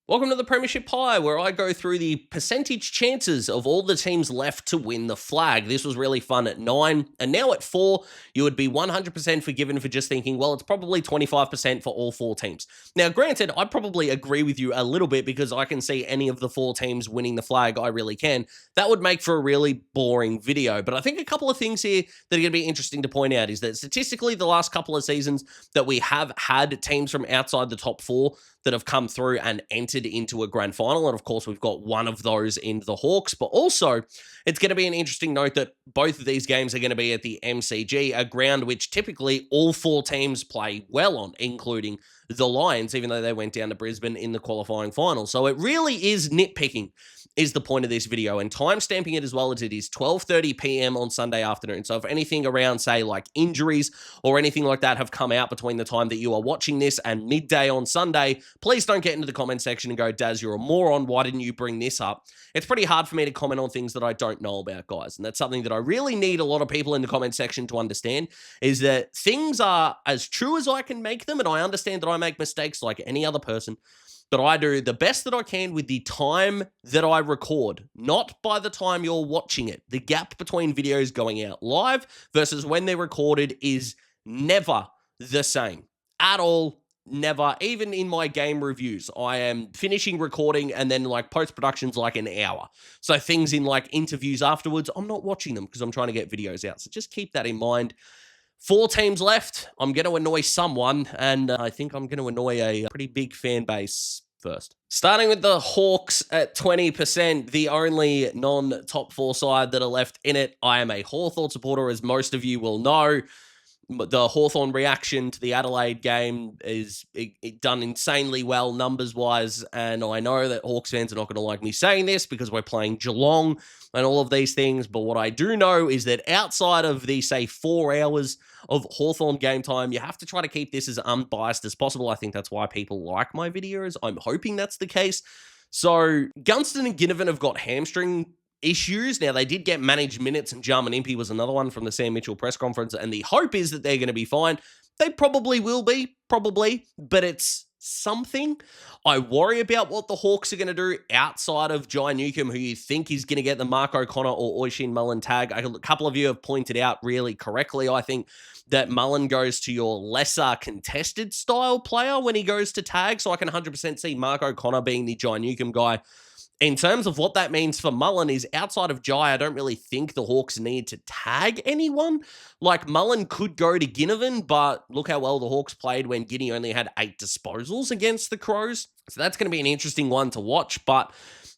Welcome to the Premiership Pie, where I go through the percentage chances of all the teams left to win the flag. This was really fun at 9, and now at 4, you would be 100% forgiven for just thinking, well, it's probably 25% for all 4 teams. Now, granted, I probably agree with you a little bit because I can see any of the 4 teams winning the flag, I really can. That would make for a really boring video, but I think a couple of things here that are going to be interesting to point out is that statistically, the last couple of seasons that we have had teams from outside the top 4 that have come through and entered into a grand final. And of course, we've got one of those in the Hawks, but also it's going to be an interesting note that both of these games are going to be at the MCG, a ground which typically all 4 teams play well on, including the Lions, even though they went down to Brisbane in the qualifying final. So it really is nitpicking is the point of this video, and time stamping it as well as it is 12:30 p.m. on Sunday afternoon. So if anything around, say, like injuries or anything like that have come out between the time that you are watching this and midday on Sunday, please don't get into the comment section and go, Daz, you're a moron. Why didn't you bring this up? It's pretty hard for me to comment on things that I don't know about, guys. And that's something that I really need a lot of people in the comment section to understand, is that things are as true as I can make them. And I understand that I make mistakes like any other person, but I do the best that I can with the time that I record, not by the time you're watching it. The gap between videos going out live versus when they're recorded is never the same at all. Never. Even in my game reviews, I am finishing recording and then like post-production's like an hour. So things in like interviews afterwards, I'm not watching them because I'm trying to get videos out. So just keep that in mind. 4 teams left. I'm going to annoy someone, and I think I'm going to annoy a pretty big fan base first. Starting with the Hawks at 20%, the only non-top 4 side that are left in it. I am a Hawthorn supporter, as most of you will know. The Hawthorn reaction to the Adelaide game is done insanely well numbers-wise, and I know that Hawks fans are not going to like me saying this because we're playing Geelong and all of these things, but what I do know is that outside of the, say, 4 hours of Hawthorn game time, you have to try to keep this as unbiased as possible. I think that's why people like my videos. I'm hoping that's the case. So Gunston and Ginnivan have got hamstring issues. Now, they did get managed minutes, and Jarman Impey was another one from the Sam Mitchell press conference, and the hope is that they're going to be fine. They probably will be, but it's something. I worry about what the Hawks are going to do outside of Jai Newcomb, who you think is going to get the Mark O'Connor or Oisin Mullen tag. A couple of you have pointed out really correctly, I think, that Mullen goes to your lesser contested style player when he goes to tag, so I can 100% see Mark O'Connor being the Jai Newcomb guy. In terms of what that means for Mullen is outside of Jai, I don't really think the Hawks need to tag anyone. Like, Mullen could go to Ginnivan, but look how well the Hawks played when Guinea only had 8 disposals against the Crows. So that's going to be an interesting one to watch, but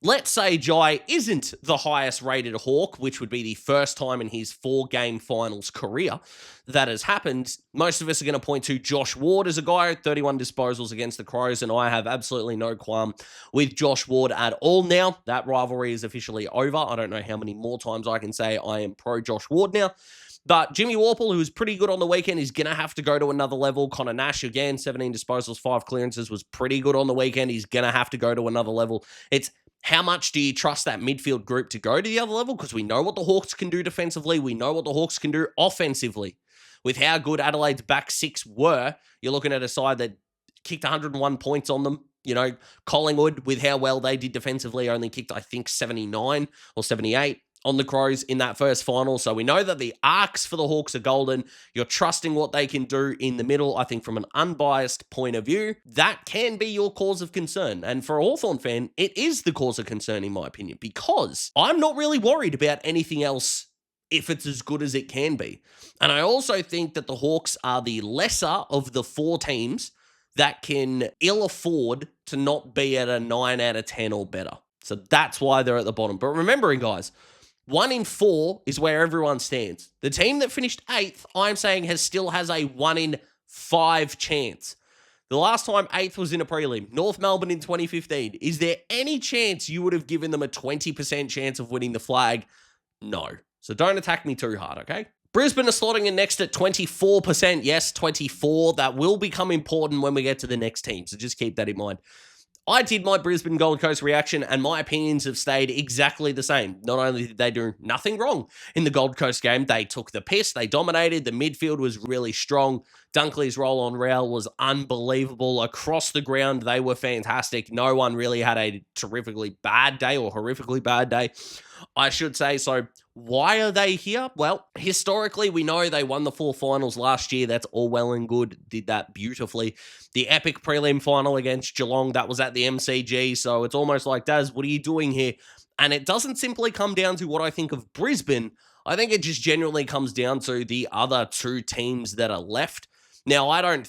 let's say Jai isn't the highest rated Hawk, which would be the first time in his 4-game finals career that has happened. Most of us are going to point to Josh Ward as a guy, 31 disposals against the Crows, and I have absolutely no qualm with Josh Ward at all now. That rivalry is officially over. I don't know how many more times I can say I am pro Josh Ward now. But Jimmy Worpel, who was pretty good on the weekend, is going to have to go to another level. Connor Nash, again, 17 disposals, 5 clearances, was pretty good on the weekend. He's going to have to go to another level. It's how much do you trust that midfield group to go to the other level? Because we know what the Hawks can do defensively. We know what the Hawks can do offensively. With how good Adelaide's back 6 were, you're looking at a side that kicked 101 points on them. You know, Collingwood, with how well they did defensively, only kicked, I think, 79 or 78 on the Crows in that first final. So we know that the arcs for the Hawks are golden. You're trusting what they can do in the middle. I think from an unbiased point of view, that can be your cause of concern. And for a Hawthorn fan, it is the cause of concern, in my opinion, because I'm not really worried about anything else if it's as good as it can be. And I also think that the Hawks are the lesser of the 4 teams that can ill afford to not be at a 9 out of 10 or better. So that's why they're at the bottom. But remembering, guys, 1 in 4 is where everyone stands. The team that finished 8th, I'm saying, still has a 1 in 5 chance. The last time 8th was in a prelim, North Melbourne in 2015. Is there any chance you would have given them a 20% chance of winning the flag? No. So don't attack me too hard, okay? Brisbane are slotting in next at 24%. Yes, 24. That will become important when we get to the next team, so just keep that in mind. I did my Brisbane Gold Coast reaction, and my opinions have stayed exactly the same. Not only did they do nothing wrong in the Gold Coast game, they took the piss, they dominated, the midfield was really strong. Dunkley's roll on rail was unbelievable. Across the ground, they were fantastic. No one really had a terrifically bad day or horrifically bad day, I should say. So why are they here? Well, historically, we know they won the 4 finals last year. That's all well and good. Did that beautifully. The epic prelim final against Geelong, that was at the MCG. So it's almost like, Daz, what are you doing here? And it doesn't simply come down to what I think of Brisbane. I think it just generally comes down to the other 2 teams that are left. Now, what I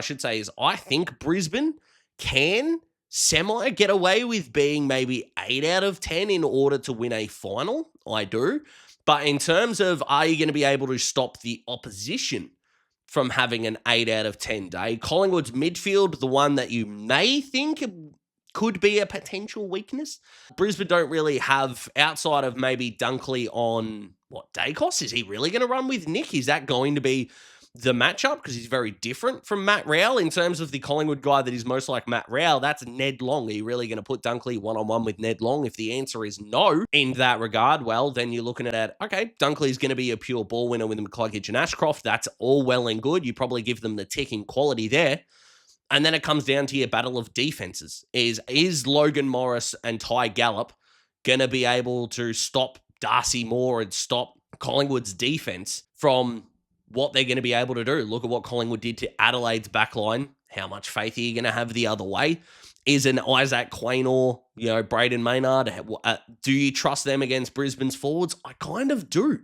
should say is I think Brisbane can semi get away with being maybe 8 out of 10 in order to win a final. I do. But in terms of, are you going to be able to stop the opposition from having an 8 out of 10 day? Collingwood's midfield, the one that you may think could be a potential weakness. Brisbane don't really have, outside of maybe Dunkley on, Dacos? Is he really going to run with Nick? Is that going to be the matchup? Because he's very different from Matt Rowell. In terms of the Collingwood guy that is most like Matt Rowell, that's Ned Long. Are you really going to put Dunkley one-on-one with Ned Long? If the answer is no in that regard, well, then you're looking at, okay, Dunkley's going to be a pure ball winner with McCluggage and Ashcroft. That's all well and good. You probably give them the ticking quality there. And then it comes down to your battle of defenses. Is Logan Morris and Ty Gallop going to be able to stop Darcy Moore and stop Collingwood's defense from what they're going to be able to do? Look at what Collingwood did to Adelaide's backline. How much faith are you going to have the other way? Is an Isaac Quaynor, Braden Maynard, do you trust them against Brisbane's forwards? I kind of do,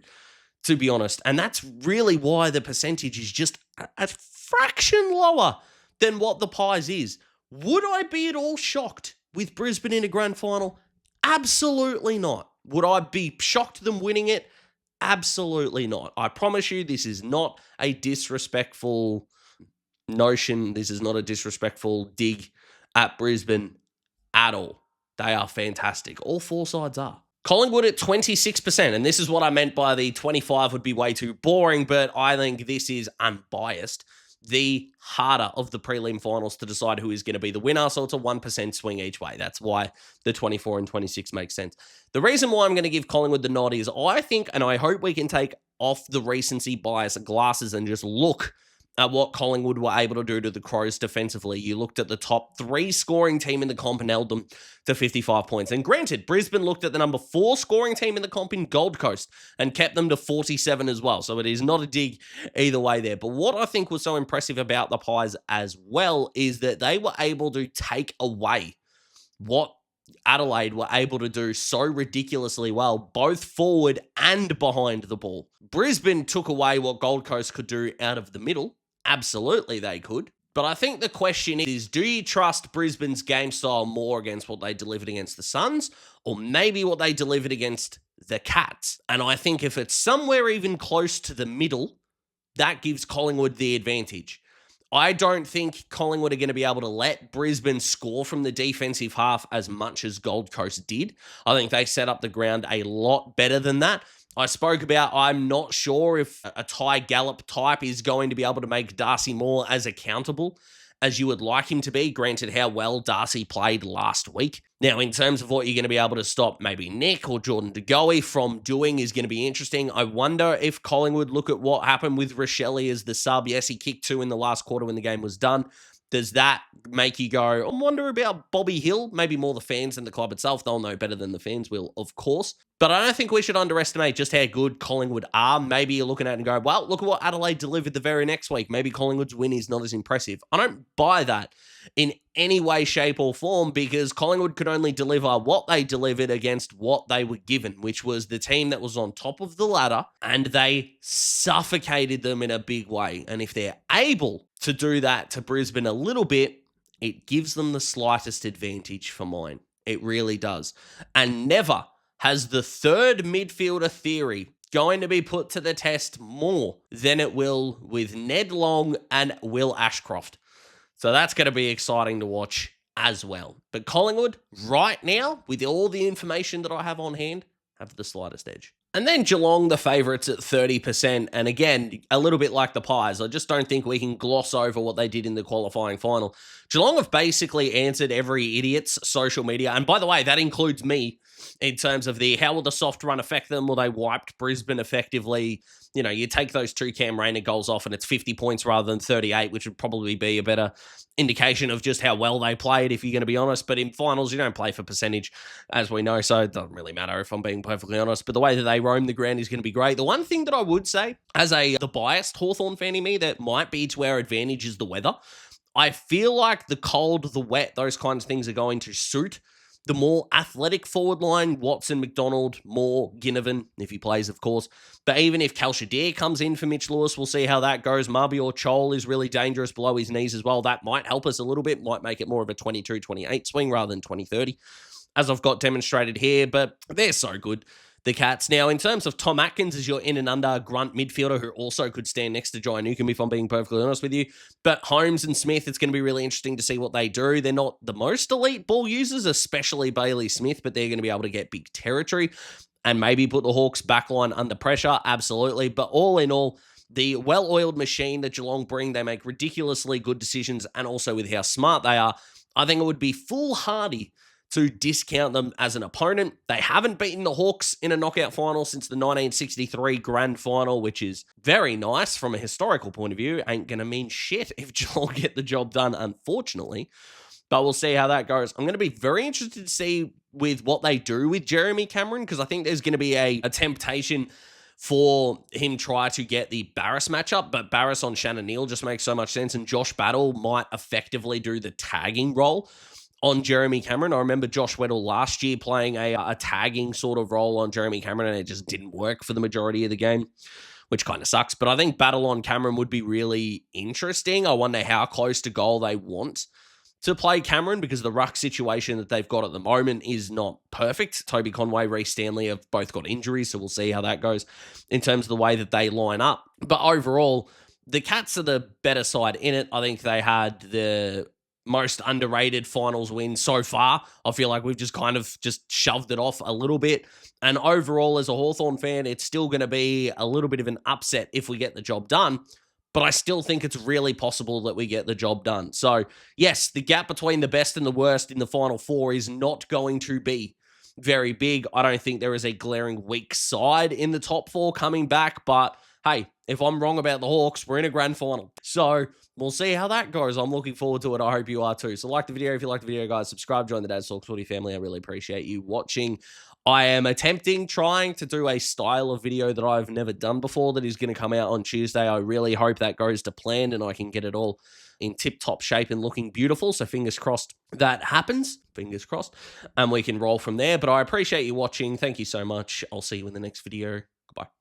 to be honest. And that's really why the percentage is just a fraction lower than what the Pies is. Would I be at all shocked with Brisbane in a grand final? Absolutely not. Would I be shocked them winning it? Absolutely not. I promise you, this is not a disrespectful notion. This is not a disrespectful dig at Brisbane at all. They are fantastic. All 4 sides are. Collingwood at 26%, and this is what I meant by the 25 would be way too boring, but I think this is unbiased. The harder of the prelim finals to decide who is going to be the winner, so it's a 1% swing each way. That's why the 24 and 26 makes sense. The reason why I'm going to give Collingwood the nod is I think, and I hope we can take off the recency bias glasses and just look at what Collingwood were able to do to the Crows defensively. You looked at the top 3 scoring team in the comp and held them to 55 points. And granted, Brisbane looked at the number 4 scoring team in the comp in Gold Coast and kept them to 47 as well. So it is not a dig either way there. But what I think was so impressive about the Pies as well is that they were able to take away what Adelaide were able to do so ridiculously well, both forward and behind the ball. Brisbane took away what Gold Coast could do out of the middle. Absolutely they could. But I think the question is, do you trust Brisbane's game style more against what they delivered against the Suns, or maybe what they delivered against the Cats? And I think if it's somewhere even close to the middle, that gives Collingwood the advantage. I don't think Collingwood are going to be able to let Brisbane score from the defensive half as much as Gold Coast did. I think they set up the ground a lot better than that. I spoke about, I'm not sure if a Ty Gallop type is going to be able to make Darcy Moore as accountable as you would like him to be, granted how well Darcy played last week. Now, in terms of what you're going to be able to stop maybe Nick or Jordan De Goey from doing is going to be interesting. I wonder if Collingwood look at what happened with Rochelle as the sub. Yes, he kicked 2 in the last quarter when the game was done. Does that make you go, I wonder about Bobby Hill? Maybe more the fans than the club itself. They'll know better than the fans will, of course. But I don't think we should underestimate just how good Collingwood are. Maybe you're looking at it and go, well, look at what Adelaide delivered the very next week. Maybe Collingwood's win is not as impressive. I don't buy that in any way, shape, or form, because Collingwood could only deliver what they delivered against what they were given, which was the team that was on top of the ladder, and they suffocated them in a big way. And if they're able to do that to Brisbane a little bit, it gives them the slightest advantage for mine. It really does. And never has the third midfielder theory going to be put to the test more than it will with Ned Long and Will Ashcroft. So that's going to be exciting to watch as well. But Collingwood, right now, with all the information that I have on hand, have the slightest edge. And then Geelong, the favourites at 30%. And again, a little bit like the Pies, I just don't think we can gloss over what they did in the qualifying final. Geelong have basically answered every idiot's social media. And by the way, that includes me in terms of how will the soft run affect them? Will they wiped Brisbane effectively? You know, you take those two Cam Rayner goals off and it's 50 points rather than 38, which would probably be a better indication of just how well they played, if you're going to be honest. But in finals, you don't play for percentage, as we know, so it doesn't really matter if I'm being perfectly honest. But the way that they roam the ground is going to be great. The one thing that I would say, as the biased Hawthorn fan in me, that might be to our advantage is the weather. I feel like the cold, the wet, those kinds of things are going to suit the more athletic forward line. Watson, McDonald, Moore, Ginnivan, if he plays, of course. But even if Kalshadir comes in for Mitch Lewis, we'll see how that goes. Marby or Chol is really dangerous below his knees as well. That might help us a little bit, might make it more of a 22-28 swing rather than 20-30, as I've got demonstrated here. But they're so good, the Cats. Now, in terms of Tom Atkins as your in and under grunt midfielder, who also could stand next to Jai Newcombe, if I'm being perfectly honest with you. But Holmes and Smith, it's going to be really interesting to see what they do. They're not the most elite ball users, especially Bailey Smith, but they're going to be able to get big territory and maybe put the Hawks backline under pressure. Absolutely. But all in all, the well-oiled machine that Geelong bring, they make ridiculously good decisions, and also with how smart they are, I think it would be foolhardy to discount them as an opponent. They haven't beaten the Hawks in a knockout final since the 1963 grand final, which is very nice from a historical point of view. Ain't going to mean shit if Geelong get the job done, unfortunately. But we'll see how that goes. I'm going to be very interested to see with what they do with Jeremy Cameron, because I think there's going to be a temptation for him try to get the Barras matchup, but Barras on Shannon Neal just makes so much sense, and Josh Battle might effectively do the tagging role on Jeremy Cameron. I remember Josh Weddle last year playing a tagging sort of role on Jeremy Cameron, and it just didn't work for the majority of the game, which kind of sucks. But I think Battle on Cameron would be really interesting. I wonder how close to goal they want to play Cameron, because the ruck situation that they've got at the moment is not perfect. Toby Conway, Reece Stanley have both got injuries, so we'll see how that goes in terms of the way that they line up. But overall, the Cats are the better side in it. I think they had the most underrated finals win so far. I feel like we've just kind of just shoved it off a little bit. And overall, as a Hawthorn fan, it's still going to be a little bit of an upset if we get the job done. But I still think it's really possible that we get the job done. So, yes, the gap between the best and the worst in the Final Four is not going to be very big. I don't think there is a glaring weak side in the top four coming back. But, hey, if I'm wrong about the Hawks, we're in a grand final. So, we'll see how that goes. I'm looking forward to it. I hope you are too. So, like the video if you like the video, guys. Subscribe, join the Dad's Talk Footy family. I really appreciate you watching. I am trying to do a style of video that I've never done before that is going to come out on Tuesday. I really hope that goes to plan and I can get it all in tip-top shape and looking beautiful. So fingers crossed that happens. Fingers crossed. And we can roll from there. But I appreciate you watching. Thank you so much. I'll see you in the next video. Goodbye.